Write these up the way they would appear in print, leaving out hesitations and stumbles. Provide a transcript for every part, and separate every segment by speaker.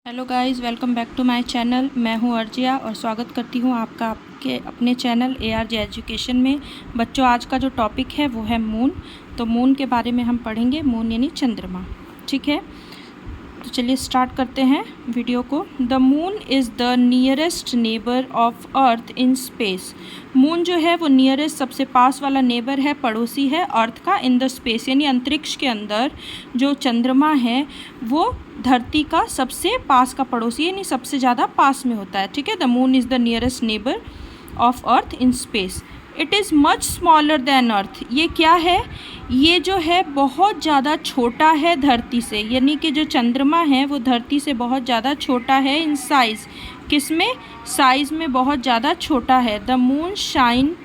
Speaker 1: Hello guys, welcome back to my channel. मैं हूं अर्जिया और स्वागत करती हूं आपका आपके अपने चैनल ARJ एजुकेशन में। बच्चों, आज का जो टॉपिक है वो है मून। तो मून के बारे में हम पढ़ेंगे, मून यानी चंद्रमा। ठीक है, तो चलिए स्टार्ट करते हैं वीडियो को। The moon is the nearest neighbour of earth in space. Moon जो है वो नियरेस्ट, सबसे पास वाला नेबर है, पड़ोसी है अर्थ का, इन द स्पेस यानी अंतरिक्ष के अंदर। जो चंद्रमा है वो धरती का सबसे पास का पड़ोसी यानी सबसे ज़्यादा पास में होता है। ठीक है, the moon is the nearest neighbour of earth in space. It is much smaller than earth. ये क्या है? ये जो है बहुत ज़्यादा छोटा है धरती से, यानी कि जो चंद्रमा है वो धरती से बहुत ज़्यादा छोटा है इन साइज़। किस में? साइज़ में बहुत ज़्यादा छोटा है। The moon shine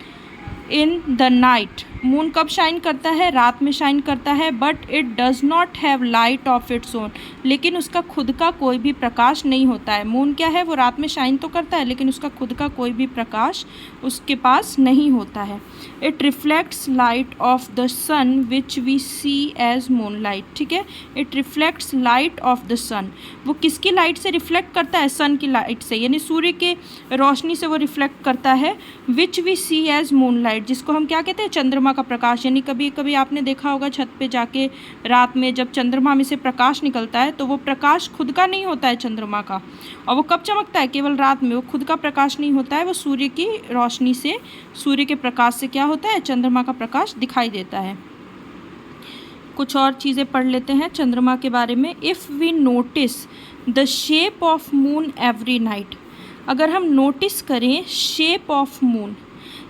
Speaker 1: in the night. Moon कब शाइन करता है? रात में शाइन करता है। But it does not have light of its own. लेकिन उसका खुद का कोई भी प्रकाश नहीं होता है। मून क्या है? वो रात में शाइन तो करता है लेकिन उसका खुद का कोई भी प्रकाश उसके पास नहीं होता है। It reflects light of the sun which we see as moon light. ठीक है, it reflects light of the sun. वो किसकी लाइट से रिफ्लेक्ट करता है? सन की लाइट से, यानी सूर्य के रोशनी से वो रिफ्लेक्ट करता है। Which we see as moon light, जिसको हम क्या कहते हैं? चंद्रमा का प्रकाश। यानी कभी कभी आपने देखा होगा छत पे जाके रात में जब चंद्रमा में से प्रकाश निकलता है तो वो प्रकाश खुद का नहीं होता है चंद्रमा का। और वो कब चमकता है? केवल रात में। वो खुद का प्रकाश नहीं होता है, वो सूर्य की रोशनी से, सूर्य के प्रकाश से क्या होता है? चंद्रमा का प्रकाश दिखाई देता है। कुछ और चीज़ें पढ़ लेते हैं चंद्रमा के बारे में। If we notice the shape of moon every night. अगर हम नोटिस करें शेप ऑफ मून,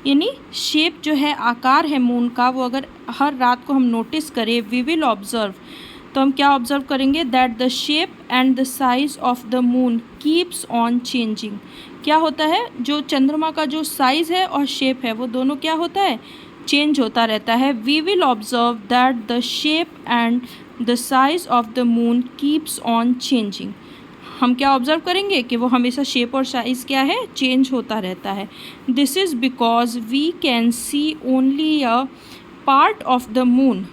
Speaker 1: यानी शेप जो है, आकार है मून का, वो अगर हर रात को हम नोटिस करें, वी विल ऑब्जर्व, तो हम क्या ऑब्जर्व करेंगे? That the shape and the size of the moon keeps on changing. क्या होता है? जो चंद्रमा का जो साइज़ है और शेप है वो दोनों क्या होता है? चेंज होता रहता है। We will observe that the shape and the size of the moon keeps on changing. हम क्या ऑब्जर्व करेंगे कि वो हमेशा शेप और साइज़ क्या है? चेंज होता रहता है। This is because we can see only a part of the moon.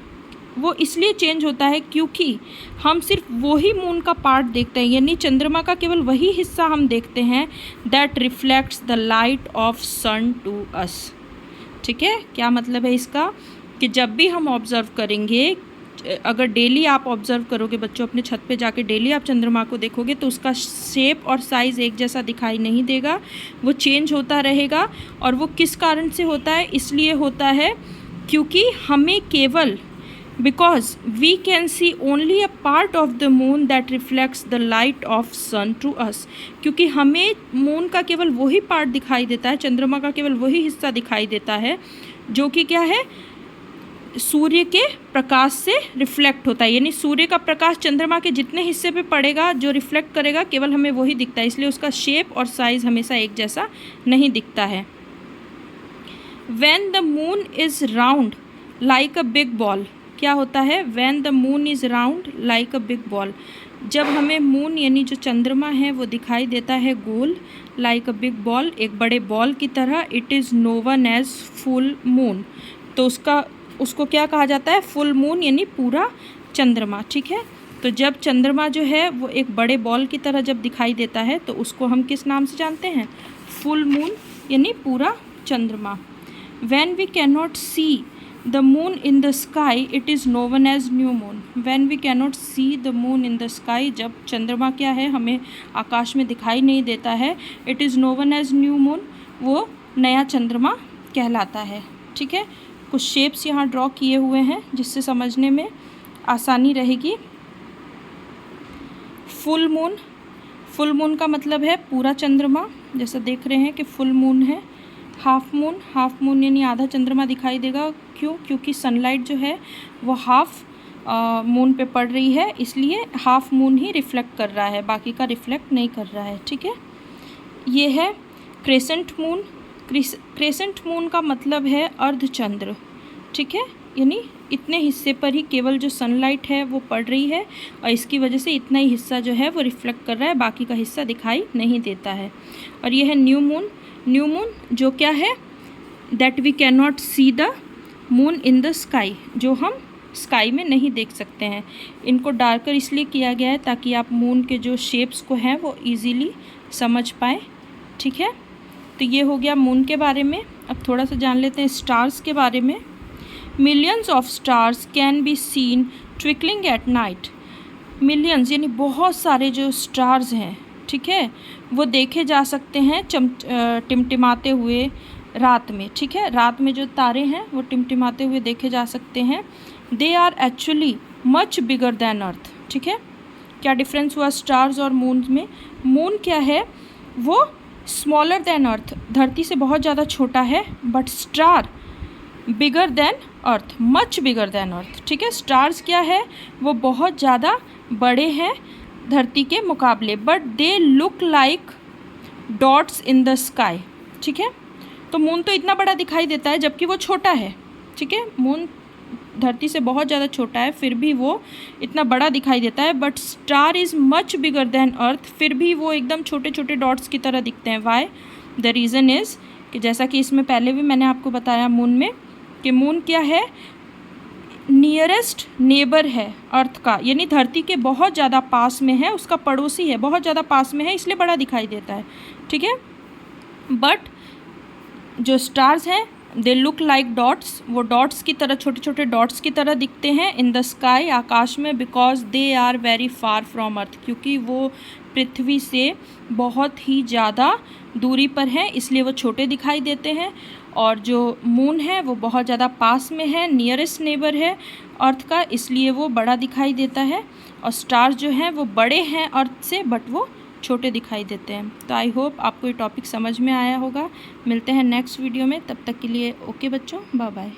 Speaker 1: वो इसलिए चेंज होता है क्योंकि हम सिर्फ वही मून का पार्ट देखते हैं, यानी चंद्रमा का केवल वही हिस्सा हम देखते हैं that reflects the light of sun to us. ठीक है, क्या मतलब है इसका? कि जब भी हम ऑब्ज़र्व करेंगे, अगर डेली आप ऑब्ज़र्व करोगे बच्चों, अपने छत पे जाके डेली आप चंद्रमा को देखोगे तो उसका शेप और साइज़ एक जैसा दिखाई नहीं देगा, वो चेंज होता रहेगा। और वो किस कारण से होता है? इसलिए होता है क्योंकि हमें केवल, because we can see only a part of the moon that reflects the light of sun to us. क्योंकि हमें मून का केवल वही पार्ट दिखाई देता है, चंद्रमा का केवल वही हिस्सा दिखाई देता है जो कि क्या है? सूर्य के प्रकाश से रिफ्लेक्ट होता है। यानी सूर्य का प्रकाश चंद्रमा के जितने हिस्से पे पड़ेगा, जो रिफ्लेक्ट करेगा, केवल हमें वही दिखता है, इसलिए उसका शेप और साइज़ हमेशा एक जैसा नहीं दिखता है। When the moon is round like a big ball. क्या होता है? When the moon is round like a big ball. जब हमें मून यानी जो चंद्रमा है वो दिखाई देता है गोल, लाइक अ बिग बॉल, एक बड़े बॉल की तरह, it is known as full moon. तो उसको क्या कहा जाता है? फुल मून, यानी पूरा चंद्रमा। ठीक है, तो जब चंद्रमा जो है वो एक बड़े बॉल की तरह जब दिखाई देता है तो उसको हम किस नाम से जानते हैं? फुल मून, यानी पूरा चंद्रमा। When we can not see the moon in the sky it is known as new moon. When we can not see the moon in the sky, जब चंद्रमा क्या है हमें आकाश में दिखाई नहीं देता है, it is known as new moon, वो नया चंद्रमा कहलाता है। ठीक है, कुछ शेप्स यहाँ ड्रॉ किए हुए हैं जिससे समझने में आसानी रहेगी। फुल मून, फुल मून का मतलब है पूरा चंद्रमा, जैसा देख रहे हैं कि फुल मून है। हाफ मून, हाफ मून यानी आधा चंद्रमा दिखाई देगा। क्यों? क्योंकि सनलाइट जो है वो हाफ मून पे पड़ रही है, इसलिए हाफ मून ही रिफ्लेक्ट कर रहा है, बाकी का रिफ्लेक्ट नहीं कर रहा है। ठीक है, ये है क्रेसेंट मून। क्रेसेंट मून का मतलब है अर्धचंद्र। ठीक है, यानी इतने हिस्से पर ही केवल जो सनलाइट है वो पड़ रही है और इसकी वजह से इतना ही हिस्सा जो है वो रिफ्लेक्ट कर रहा है, बाकी का हिस्सा दिखाई नहीं देता है। और ये है न्यू मून। न्यू मून जो क्या है? That we can not see the moon in the sky, जो हम स्काई में नहीं देख सकते हैं। इनको डार्कर इसलिए किया गया है ताकि आप मून के जो शेप्स को हैं वो ईजीली समझ पाएँ। ठीक है, तो ये हो गया मून के बारे में। अब थोड़ा सा जान लेते हैं स्टार्स के बारे में। Millions of stars can be seen twinkling at night. Millions यानी बहुत सारे जो स्टार्स हैं, ठीक है, वो देखे जा सकते हैं टिमटिमाते हुए रात में। ठीक है, रात में जो तारे हैं वो टिमटिमाते हुए देखे जा सकते हैं। They are actually much bigger than earth. ठीक है, क्या डिफरेंस हुआ स्टार्स और मून में? मून क्या है, वो स्मॉलर दैन अर्थ, धरती से बहुत ज़्यादा छोटा है, but star bigger than earth, much bigger than earth. ठीक है, स्टार्स क्या है, वो बहुत ज़्यादा बड़े हैं धरती के मुकाबले, but they look like dots in the sky. ठीक है, तो मून तो इतना बड़ा दिखाई देता है जबकि वो छोटा है। ठीक है, मून धरती से बहुत ज़्यादा छोटा है फिर भी वो इतना बड़ा दिखाई देता है, but star is much bigger than earth, फिर भी वो एकदम छोटे छोटे डॉट्स की तरह दिखते हैं। वाई? द रीज़न इज़ कि जैसा कि इसमें पहले भी मैंने आपको बताया मून में, कि मून क्या है, नियरेस्ट नेबर है अर्थ का, यानी धरती के बहुत ज़्यादा पास में है, उसका पड़ोसी है, बहुत ज़्यादा पास में है, इसलिए बड़ा दिखाई देता है। ठीक है, बट जो स्टार्स हैं दे लुक लाइक डॉट्स, वो डॉट्स की तरह, छोटे छोटे डॉट्स की तरह दिखते हैं इन द स्काई, आकाश में, because they are very far from earth, क्योंकि वो पृथ्वी से बहुत ही ज़्यादा दूरी पर हैं, इसलिए वो छोटे दिखाई देते हैं। और जो मून है वो बहुत ज़्यादा पास में है, नियरेस्ट नेबर है अर्थ का, इसलिए वो बड़ा दिखाई देता है। और स्टार्स जो हैं वो बड़े हैं अर्थ से, बट वो छोटे दिखाई देते हैं। तो आई होप आपको ये टॉपिक समझ में आया होगा। मिलते हैं नेक्स्ट वीडियो में, तब तक के लिए ओके बच्चों, बाय बाय।